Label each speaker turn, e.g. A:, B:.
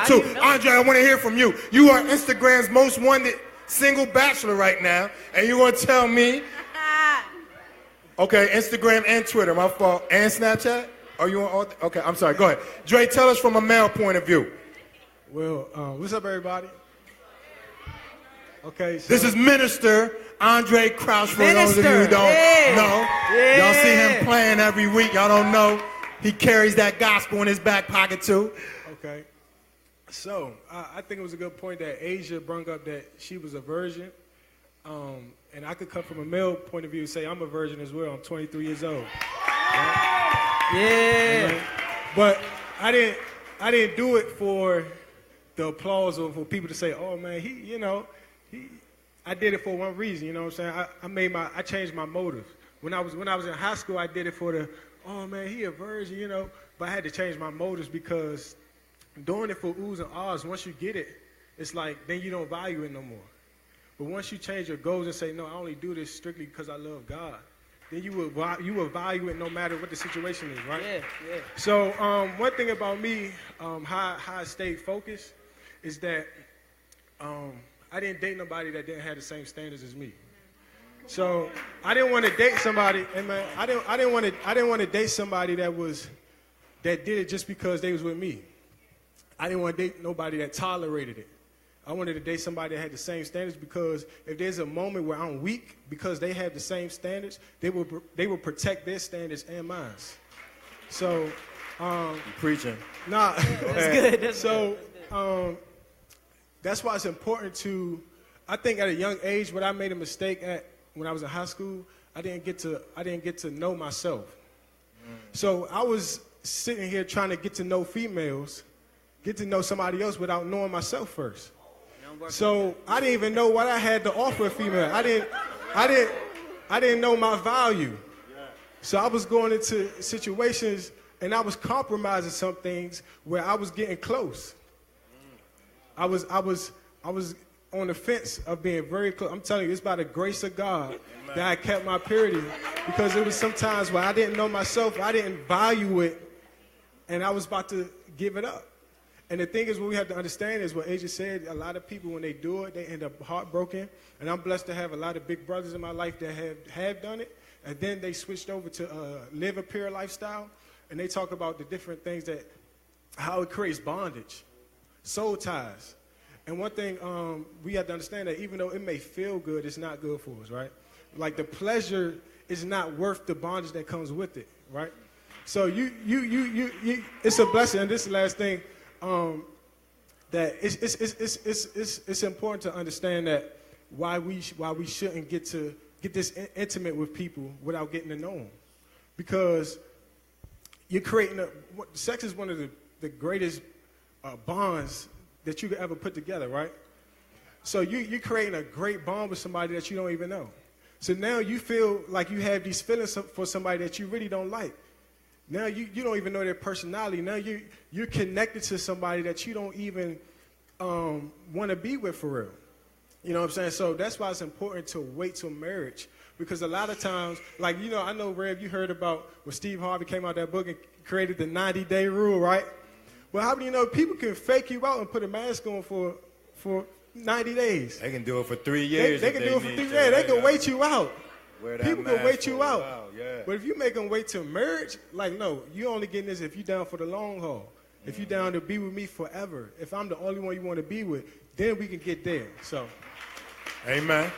A: Too. Andre, I want to hear from you. You are Instagram's most wanted single bachelor right now, and you want to tell me? Okay, Instagram and Twitter, my fault, and Snapchat. Are you on all? Okay, I'm sorry. Go ahead, Dre. Tell us from a male point of view.
B: Well, what's up, everybody? Okay, so
A: this is Minister Andre Crouch. For those of you who don't know, y'all see him playing every week. Y'all don't know he carries that gospel in his back pocket too.
B: Okay. So, I think it was a good point that Asia brought up that she was a virgin. And I could come from a male point of view and say I'm a virgin as well. I'm 23 years old. Right?
C: Yeah.
B: Right? But I didn't do it for the applause or for people to say, oh man, I did it for one reason, you know what I'm saying? I changed my motives. When I was in high school, I did it for the, oh man, he a virgin, you know. But I had to change my motives because doing it for oohs and ahs, once you get it, it's like, then you don't value it no more. But once you change your goals and say, no, I only do this strictly because I love God, then you will value it no matter what the situation is, right?
C: Yeah.
B: So one thing about me, how I stayed focused, is that I didn't date nobody that didn't have the same standards as me. So I didn't want to date somebody, and man, I didn't want to date somebody that did it just because they was with me. I didn't want to date nobody that tolerated it. I wanted to date somebody that had the same standards, because if there's a moment where I'm weak because they have the same standards, they will protect their standards and mine. So,
A: you preaching?
B: Nah,
C: That's good.
B: That's why it's important to. I think at a young age, what I made a mistake at when I was in high school, I didn't get to know myself. So I was sitting here trying to get to know females, get to know somebody else without knowing myself first. So I didn't even know what I had to offer a female. I didn't know my value. So I was going into situations and I was compromising some things where I was getting close. I was on the fence of being very close. I'm telling you, it's by the grace of God that I kept my purity, because it was sometimes where I didn't know myself, I didn't value it, and I was about to give it up. And the thing is, what we have to understand is what Asia said, a lot of people, when they do it, they end up heartbroken. And I'm blessed to have a lot of big brothers in my life that have done it. And then they switched over to live a pure lifestyle. And they talk about the different things how it creates bondage, soul ties. And one thing we have to understand, that even though it may feel good, it's not good for us, right? Like the pleasure is not worth the bondage that comes with it, right? So it's a blessing. And this is the last thing. That it's important to understand that why we shouldn't get this intimate with people without getting to know them, because you're creating sex is one of the greatest bonds that you could ever put together, right? So you're creating a great bond with somebody that you don't even know. So now you feel like you have these feelings for somebody that you really don't like. Now you don't even know their personality. Now you're connected to somebody that you don't even want to be with for real. You know what I'm saying? So that's why it's important to wait till marriage. Because a lot of times, like, I know, Rev, you heard about when Steve Harvey came out that book and created the 90-day rule, right? Well, how do you know people can fake you out and put a mask on for 90 days?
A: They can do it for 3 years.
B: They can do it for 3 years. They can wait you out. People can wait you out.
A: Yeah.
B: But if you make them wait till marriage, like, no, you only getting this if you down for the long haul. If you down to be with me forever. If I'm the only one you want to be with, then we can get there. So,
A: amen.